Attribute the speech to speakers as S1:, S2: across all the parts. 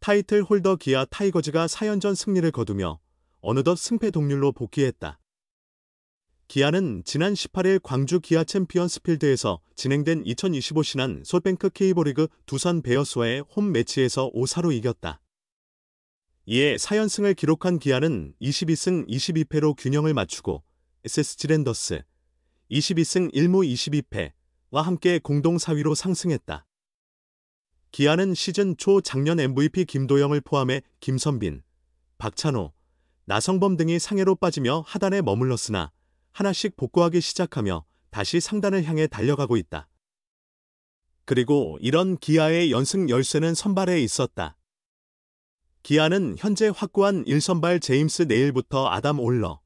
S1: 타이틀 홀더 기아 타이거즈가 4연전 승리를 거두며 어느덧 승패 동률로 복귀했다. 기아는 지난 18일 광주 기아 챔피언스필드에서 진행된 2025 신한 소뱅크 K리그 두산 베어스와의 홈 매치에서 5-4로 이겼다. 이에 4연승을 기록한 기아는 22승 22패로 균형을 맞추고 SSG 랜더스 22승 1무 22패와 함께 공동 4위로 상승했다. 기아는 시즌 초 작년 MVP 김도영을 포함해 김선빈, 박찬호, 나성범 등이 상해로 빠지며 하단에 머물렀으나 하나씩 복구하기 시작하며 다시 상단을 향해 달려가고 있다. 그리고 이런 기아의 연승 열쇠는 선발에 있었다. 기아는 현재 확고한 1선발 제임스 네일부터 아담 올러,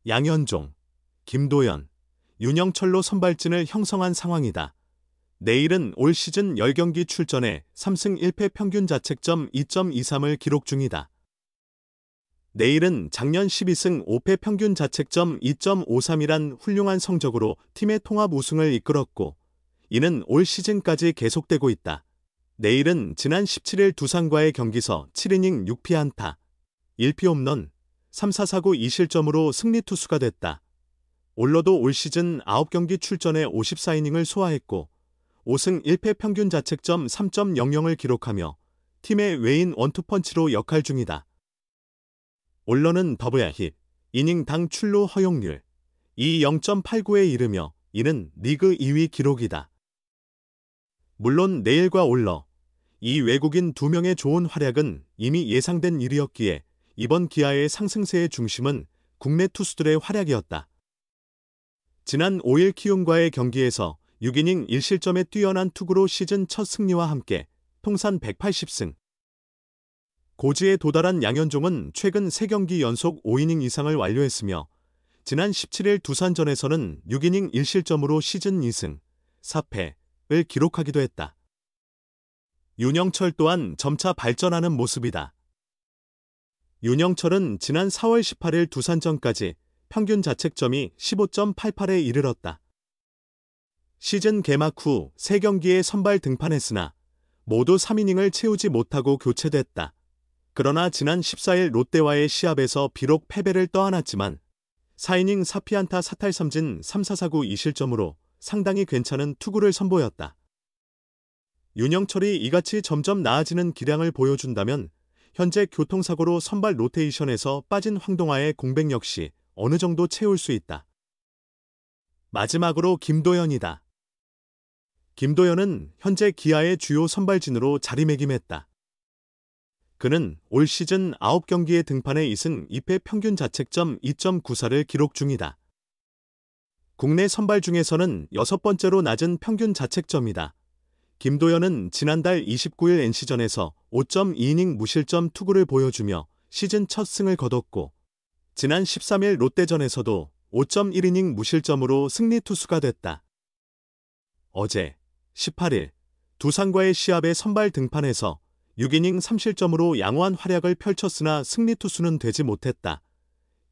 S1: 양현종, 김도연, 윤영철로 선발진을 형성한 상황이다. 네일은 올 시즌 10경기 출전해 3승 1패 평균 자책점 2.23을 기록 중이다. 네일은 작년 12승 5패 평균 자책점 2.53이란 훌륭한 성적으로 팀의 통합 우승을 이끌었고 이는 올 시즌까지 계속되고 있다. 네일은 지난 17일 두산과의 경기서 7이닝 6피안타, 1피 홈런, 3-4사구 2실점으로 승리 투수가 됐다. 올러도 올 시즌 9경기 출전해 54이닝을 소화했고 5승 1패 평균 자책점 3.00을 기록하며 팀의 외인 원투펀치로 역할 중이다. 올러는 더블 힛, 이닝당 출루 허용률 0.89에 이르며 이는 리그 2위 기록이다. 물론 네일과 올러, 이 외국인 2명의 좋은 활약은 이미 예상된 일이었기에 이번 기아의 상승세의 중심은 국내 투수들의 활약이었다. 지난 5일 키움과의 경기에서 6이닝 1실점의 뛰어난 투구로 시즌 첫 승리와 함께 통산 180승. 고지에 도달한 양현종은 최근 3경기 연속 5이닝 이상을 완료했으며 지난 17일 두산전에서는 6이닝 1실점으로 시즌 2승, 4패를 기록하기도 했다. 윤영철 또한 점차 발전하는 모습이다. 윤영철은 지난 4월 18일 두산전까지 평균 자책점이 15.88에 이르렀다. 시즌 개막 후 3경기에 선발 등판했으나 모두 3이닝을 채우지 못하고 교체됐다. 그러나 지난 14일 롯데와의 시합에서 비록 패배를 떠안았지만 4이닝 4피안타 4탈삼진 3-4사구 2실점으로 상당히 괜찮은 투구를 선보였다. 윤영철이 이같이 점점 나아지는 기량을 보여준다면 현재 교통사고로 선발 로테이션에서 빠진 황동아의 공백 역시 어느 정도 채울 수 있다. 마지막으로 김도연이다. 김도연은 현재 기아의 주요 선발진으로 자리매김했다. 그는 올 시즌 9경기에 등판해 2승 2패 평균 자책점 2.94를 기록 중이다. 국내 선발 중에서는 6번째로 낮은 평균 자책점이다. 김도연은 지난달 29일 NC전에서 5.2이닝 무실점 투구를 보여주며 시즌 첫 승을 거뒀고 지난 13일 롯데전에서도 5.1이닝 무실점으로 승리 투수가 됐다. 어제 18일 두산과의 시합에 선발 등판해서 6이닝 3실점으로 양호한 활약을 펼쳤으나 승리 투수는 되지 못했다.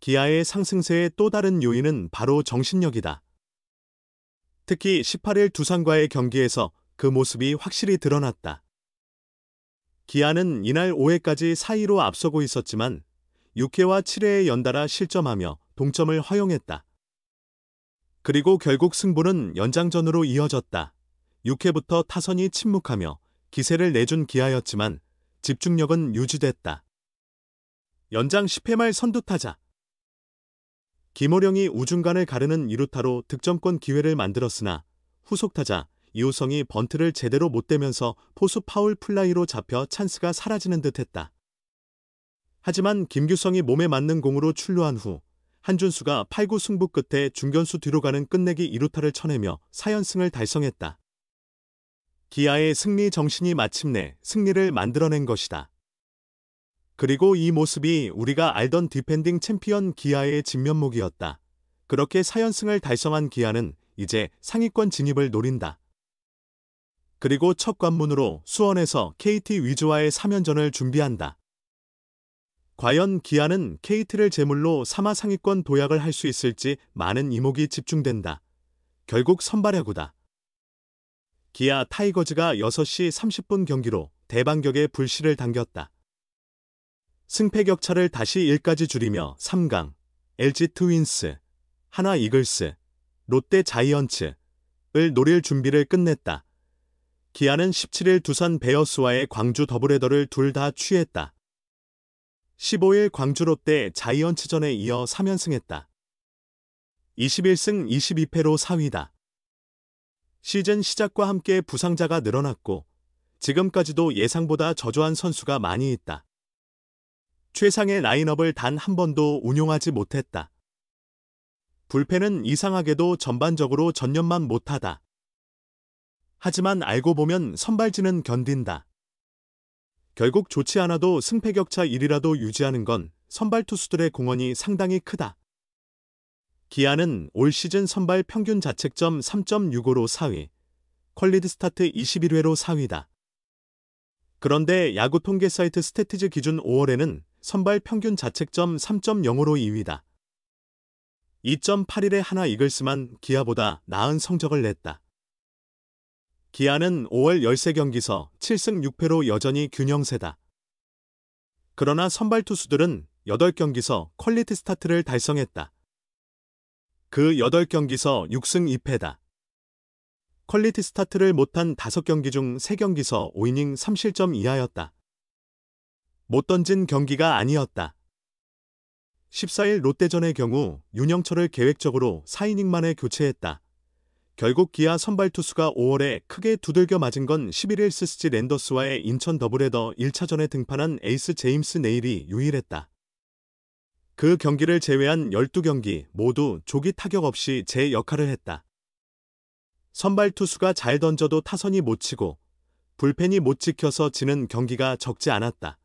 S1: 기아의 상승세의 또 다른 요인은 바로 정신력이다. 특히 18일 두산과의 경기에서 그 모습이 확실히 드러났다. 기아는 이날 5회까지 4-2로 앞서고 있었지만 6회와 7회에 연달아 실점하며 동점을 허용했다. 그리고 결국 승부는 연장전으로 이어졌다. 6회부터 타선이 침묵하며 기세를 내준 기아였지만 집중력은 유지됐다. 연장 10회 말 선두타자 김호령이 우중간을 가르는 2루타로 득점권 기회를 만들었으나 후속타자 이호성이 번트를 제대로 못 대면서 포수 파울 플라이로 잡혀 찬스가 사라지는 듯했다. 하지만 김규성이 몸에 맞는 공으로 출루한 후 한준수가 8구 승부 끝에 중견수 뒤로 가는 끝내기 2루타를 쳐내며 4연승을 달성했다. 기아의 승리 정신이 마침내 승리를 만들어낸 것이다. 그리고 이 모습이 우리가 알던 디펜딩 챔피언 기아의 진면목이었다. 그렇게 4연승을 달성한 기아는 이제 상위권 진입을 노린다. 그리고 첫 관문으로 수원에서 KT 위즈와의 3연전을 준비한다. 과연 기아는 KT를 제물로 3하 상위권 도약을 할 수 있을지 많은 이목이 집중된다. 결국 선발야구다. 기아 타이거즈가 6시 30분 경기로 대반격의 불씨를 당겼다. 승패 격차를 다시 1까지 줄이며 3강, LG 트윈스, 하나 이글스, 롯데 자이언츠를 노릴 준비를 끝냈다. 기아는 17일 두산 베어스와의 광주 더블헤더를 둘 다 취했다. 15일 광주 롯데 자이언츠전에 이어 3연승했다. 21승 22패로 4위다. 시즌 시작과 함께 부상자가 늘어났고 지금까지도 예상보다 저조한 선수가 많이 있다. 최상의 라인업을 단 한 번도 운용하지 못했다. 불펜은 이상하게도 전반적으로 전념만 못하다. 하지만 알고 보면 선발진은 견딘다. 결국 좋지 않아도 승패 격차 1이라도 유지하는 건 선발 투수들의 공헌이 상당히 크다. 기아는 올 시즌 선발 평균 자책점 3.65로 4위, 퀄리티 스타트 21회로 4위다. 그런데 야구 통계 사이트 스태티즈 기준 5월에는 선발 평균 자책점 3.05로 2위다. 2.81의 하나 이글스만 기아보다 나은 성적을 냈다. 기아는 5월 13경기서 7승 6패로 여전히 균형세다. 그러나 선발 투수들은 8경기서 퀄리티 스타트를 달성했다. 그 8경기서 6승 2패다. 퀄리티 스타트를 못한 5경기 중 3경기서 5이닝 3실점 이하였다. 못 던진 경기가 아니었다. 14일 롯데전의 경우 윤영철을 계획적으로 4이닝 만에 교체했다. 결국 기아 선발 투수가 5월에 크게 두들겨 맞은 건 11일 스스지 랜더스와의 인천 더블헤더 1차전에 등판한 에이스 제임스 네일이 유일했다. 그 경기를 제외한 12경기 모두 조기 타격 없이 제 역할을 했다. 선발 투수가 잘 던져도 타선이 못 치고 불펜이 못 지켜서 지는 경기가 적지 않았다.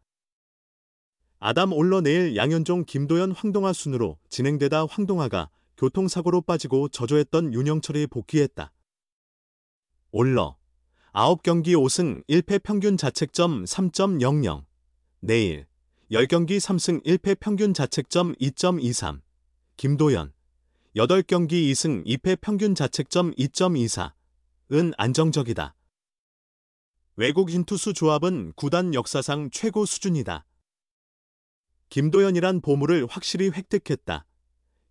S1: 아담 올러 네일 양현종 김도현 황동하 순으로 진행되다 황동하가 교통사고로 빠지고 저조했던 윤영철이 복귀했다. 올러 9경기 5승 1패 평균 자책점 3.00, 네일 10경기 3승 1패 평균 자책점 2.23, 김도현 8경기 2승 2패 평균 자책점 2.24은 안정적이다. 외국인 투수 조합은 구단 역사상 최고 수준이다. 김도현이란 보물을 확실히 획득했다.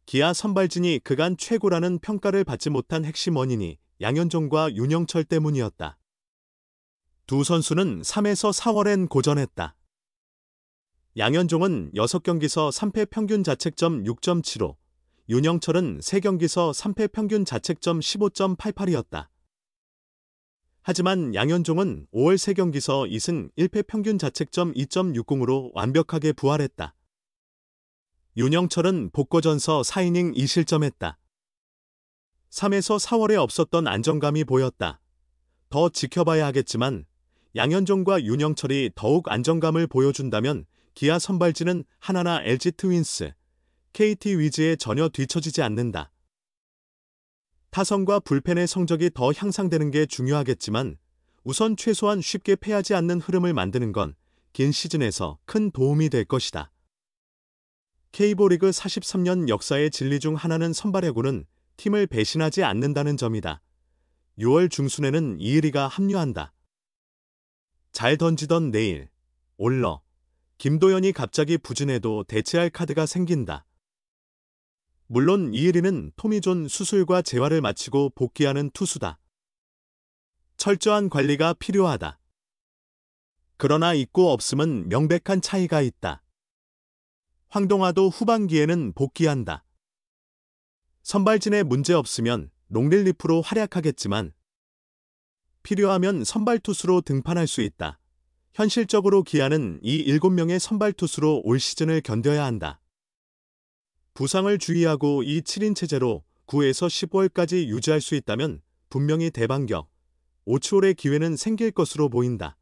S1: 기아 선발진이 그간 최고라는 평가를 받지 못한 핵심 원인이 양현종과 윤영철 때문이었다. 두 선수는 3에서 4월엔 고전했다. 양현종은 6경기서 3패 평균 자책점 6.75, 윤영철은 3경기서 3패 평균 자책점 15.88이었다. 하지만 양현종은 5월 3경기서 2승 1패 평균 자책점 2.60으로 완벽하게 부활했다. 윤영철은 복거전서 4이닝 2실점했다. 3에서 4월에 없었던 안정감이 보였다. 더 지켜봐야 하겠지만 양현종과 윤영철이 더욱 안정감을 보여준다면 기아 선발진은 하나나 LG 트윈스, KT 위즈에 전혀 뒤처지지 않는다. 타선과 불펜의 성적이 더 향상되는 게 중요하겠지만 우선 최소한 쉽게 패하지 않는 흐름을 만드는 건 긴 시즌에서 큰 도움이 될 것이다. K리그 43년 역사의 진리 중 하나는 선발야구는 팀을 배신하지 않는다는 점이다. 6월 중순에는 이의리가 합류한다. 잘 던지던 네일, 올러, 김도현이 갑자기 부진해도 대체할 카드가 생긴다. 물론 이의리는 토미존 수술과 재활을 마치고 복귀하는 투수다. 철저한 관리가 필요하다. 그러나 있고 없음은 명백한 차이가 있다. 황동하도 후반기에는 복귀한다. 선발진에 문제 없으면 롱릴리프로 활약하겠지만 필요하면 선발 투수로 등판할 수 있다. 현실적으로 기아는 이 7명의 선발 투수로 올 시즌을 견뎌야 한다. 부상을 주의하고 이 7인 체제로 9에서 15월까지 유지할 수 있다면 분명히 대반격, 5추월의 기회는 생길 것으로 보인다.